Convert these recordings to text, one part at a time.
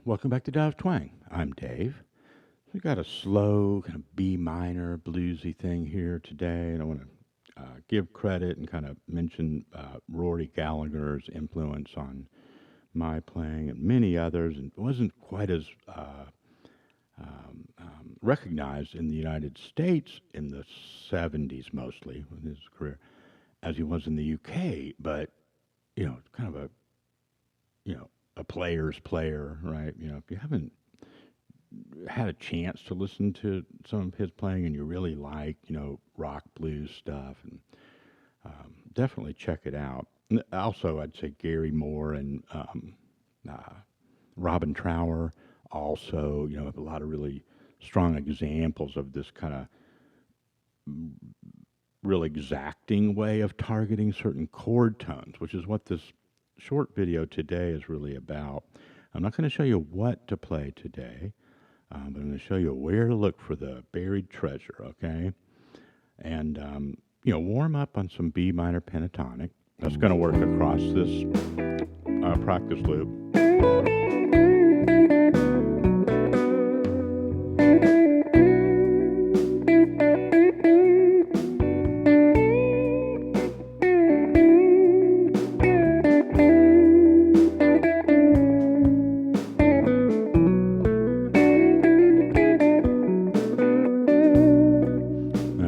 Welcome back to Dive Twang. I'm Dave. We got a slow kind of B minor bluesy thing here today, and I want to give credit and kind of mention Rory Gallagher's influence on my playing and many others, and wasn't quite as recognized in the United States in the '70s mostly in his career as he was in the UK, but kind of a a player's player, right? If you haven't had a chance to listen to some of his playing and you really like, rock blues stuff, and definitely check it out. Also, I'd say Gary Moore and uh, Robin Trower also, have a lot of really strong examples of this kind of real exacting way of targeting certain chord tones, which is what this short video today is really about. I'm not going to show you what to play today, but I'm going to show you where to look for the buried treasure, okay? And, warm up on some B minor pentatonic. That's going to work across this practice loop.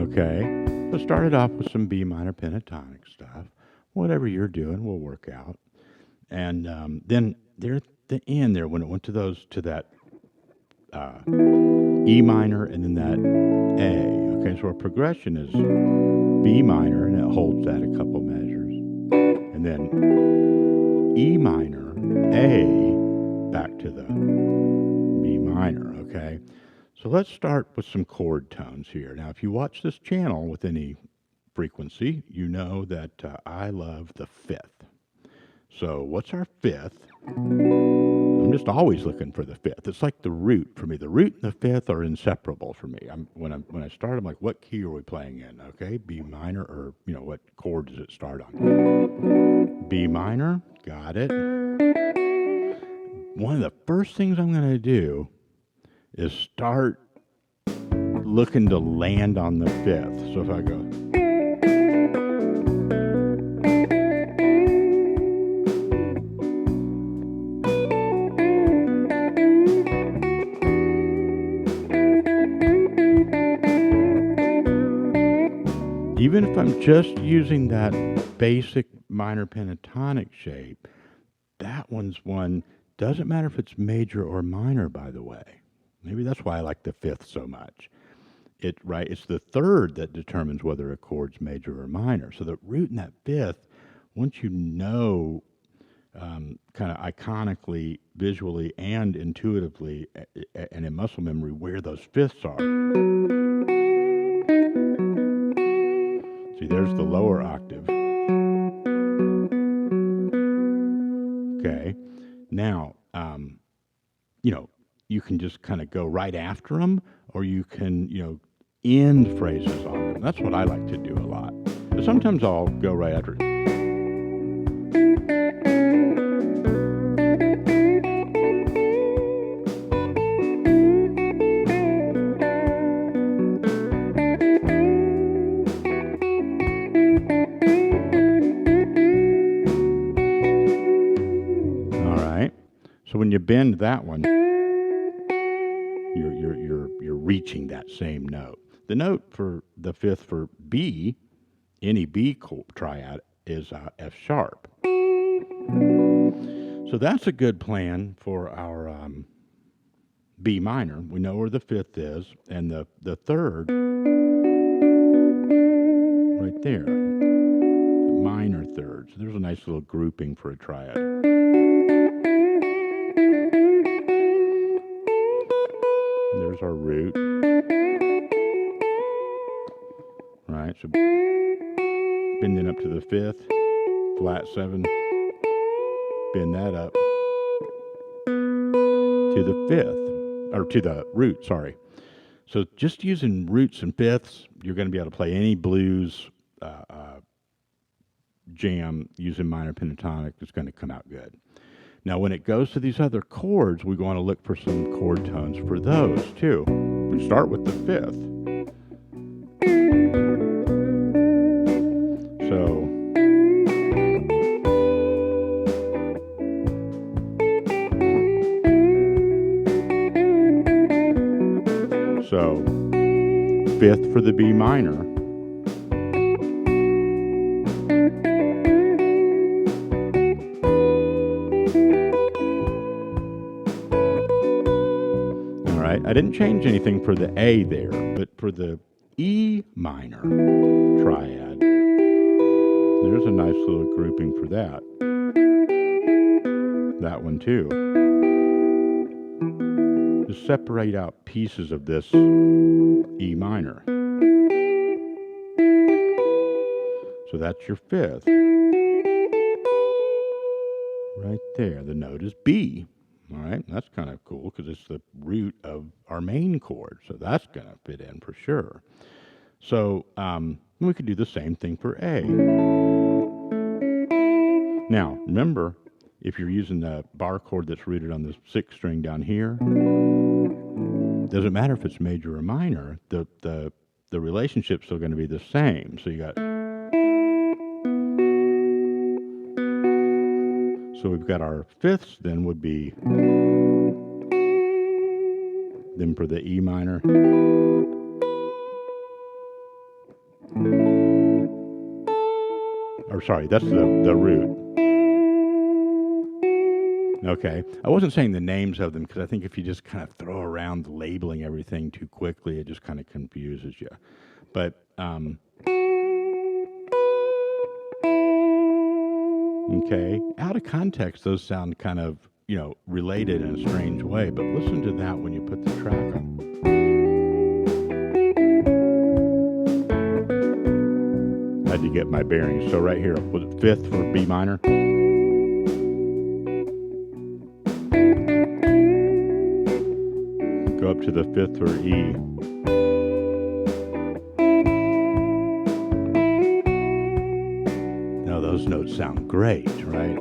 Okay, so started off with some B minor pentatonic stuff. Whatever you're doing will work out. And then there at the end there, when it went to that E minor and then that A. Okay, so our progression is B minor and it holds that a couple measures. And then E minor, A, back to the B minor, okay? So let's start with some chord tones here. Now, if you watch this channel with any frequency, you know that I love the fifth. So what's our fifth? I'm just always looking for the fifth. It's like the root for me. The root and the fifth are inseparable for me. When I start, I'm like, what key are we playing in? Okay, B minor, or what chord does it start on? B minor, got it. One of the first things I'm going to do is start looking to land on the fifth. So if I go, even if I'm just using that basic minor pentatonic shape, that one's one, doesn't matter if it's major or minor, by the way. Maybe that's why I like the fifth so much. It's the third that determines whether a chord's major or minor. So the root in that fifth, once you know kind of iconically, visually, and intuitively, and in muscle memory, where those fifths are. See, there's the lower octave. Okay. Now, you can just kind of go right after them, or you can, end phrases on them. That's what I like to do a lot. But sometimes I'll go right after it. All right. So when you bend that one, you're reaching that same note. The note for the fifth for B, any B triad, is F sharp. So that's a good plan for our B minor. We know where the fifth is, and the third right there, the minor third. So there's a nice little grouping for a triad. There's our root. Right, so bending up to the fifth, flat seven, bend that up to the fifth, or to the root, sorry. So just using roots and fifths, you're going to be able to play any blues jam using minor pentatonic. It's going to come out good. Now, when it goes to these other chords, we want to look for some chord tones for those too. We start with the fifth. So fifth for the B minor. All right, I didn't change anything for the A there, but for the E minor triad, there's a nice little grouping for that. That one too. Just separate out pieces of this E minor. So that's your fifth. Right there. The note is B. All right. That's kind of cool because it's the root of our main chord. So that's going to fit in for sure. So we could do the same thing for A. Now, remember, if you're using the bar chord that's rooted on the sixth string down here, doesn't matter if it's major or minor, the relationship's still going to be the same. So you got, so we've got our fifths then would be, then for the E minor, or sorry, that's the root. Okay. I wasn't saying the names of them because I think if you just kind of throw around labeling everything too quickly, it just kind of confuses you. But, okay, out of context, those sound kind of, related in a strange way, but listen to that when you put the track on. I had to get my bearings. So right here, was it fifth for B minor? Go up to the fifth for E. Now those notes sound great, right?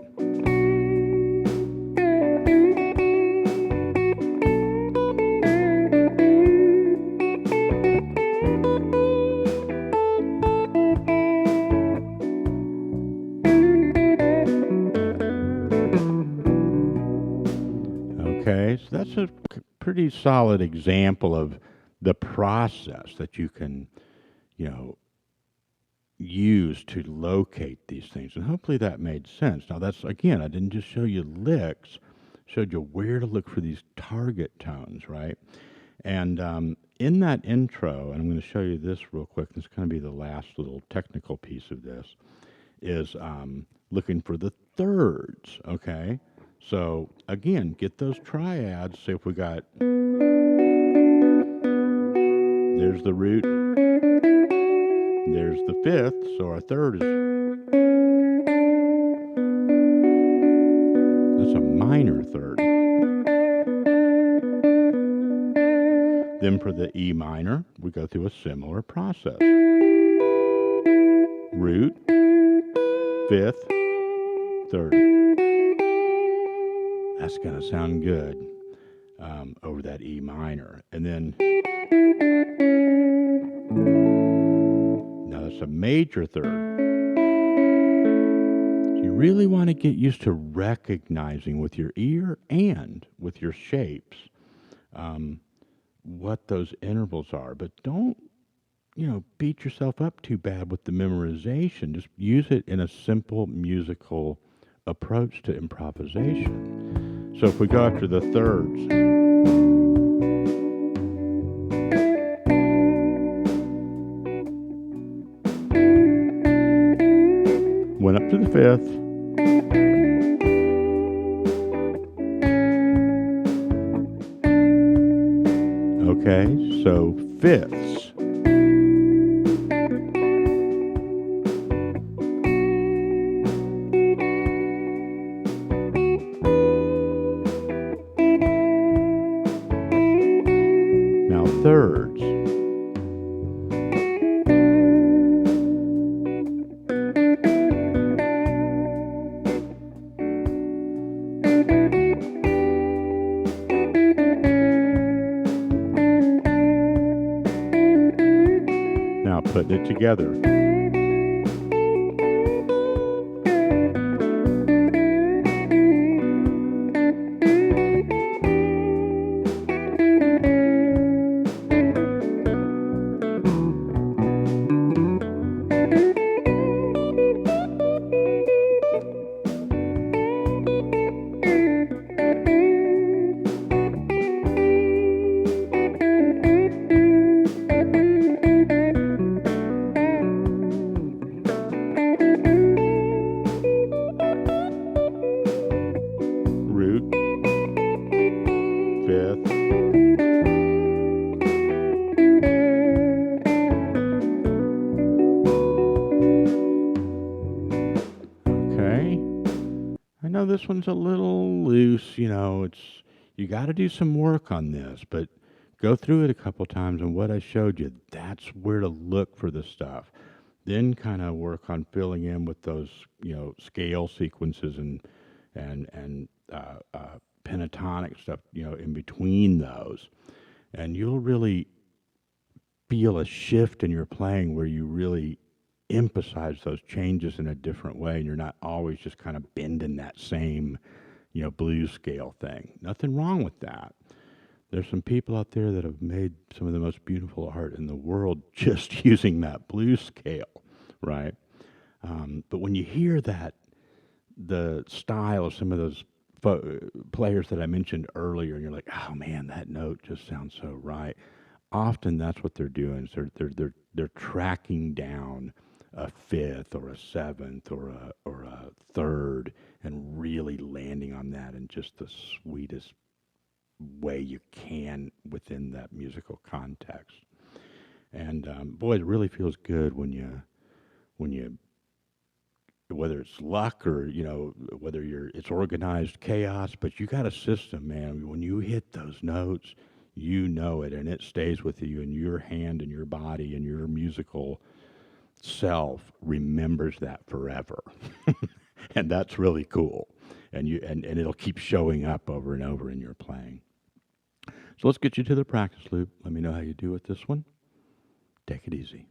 Okay, so that's a pretty solid example of the process that you can, use to locate these things. And hopefully that made sense. Now that's, again, I didn't just show you licks, showed you where to look for these target tones, right? And in that intro, and I'm going to show you this real quick, this is going to be the last little technical piece of this, is looking for the thirds, okay? So again, get those triads. See if we got, there's the root, there's the fifth, so our third is, that's a minor third. Then for the E minor, we go through a similar process. Root, fifth, third. That's going to sound good over that E minor. And then, now that's a major third. So you really want to get used to recognizing with your ear and with your shapes what those intervals are. But don't, beat yourself up too bad with the memorization. Just use it in a simple musical approach to improvisation. So if we go after the thirds, went up to the fifth, okay, so fifths. Thirds. putting it together. Root, fifth, okay. I know this one's a little loose, you got to do some work on this, but go through it a couple times and what I showed you, that's where to look for the stuff. Then kind of work on filling in with those, scale sequences and pentatonic stuff, in between those. And you'll really feel a shift in your playing where you really emphasize those changes in a different way and you're not always just kind of bending that same blues scale thing. Nothing wrong with that. There's some people out there that have made some of the most beautiful art in the world just using that blues scale, right? But when you hear that, the style of some of those players that I mentioned earlier, and you're like, oh man, that note just sounds so right. Often that's what they're doing. So they're tracking down a fifth or a seventh or a third and really landing on that in just the sweetest way you can within that musical context. And boy, it really feels good when you whether it's luck or whether it's organized chaos, but you got a system, man. When you hit those notes, you know it, and it stays with you, and your hand and your body and your musical self remembers that forever. And that's really cool. And it'll keep showing up over and over in your playing. So let's get you to the practice loop. Let me know how you do with this one. Take it easy.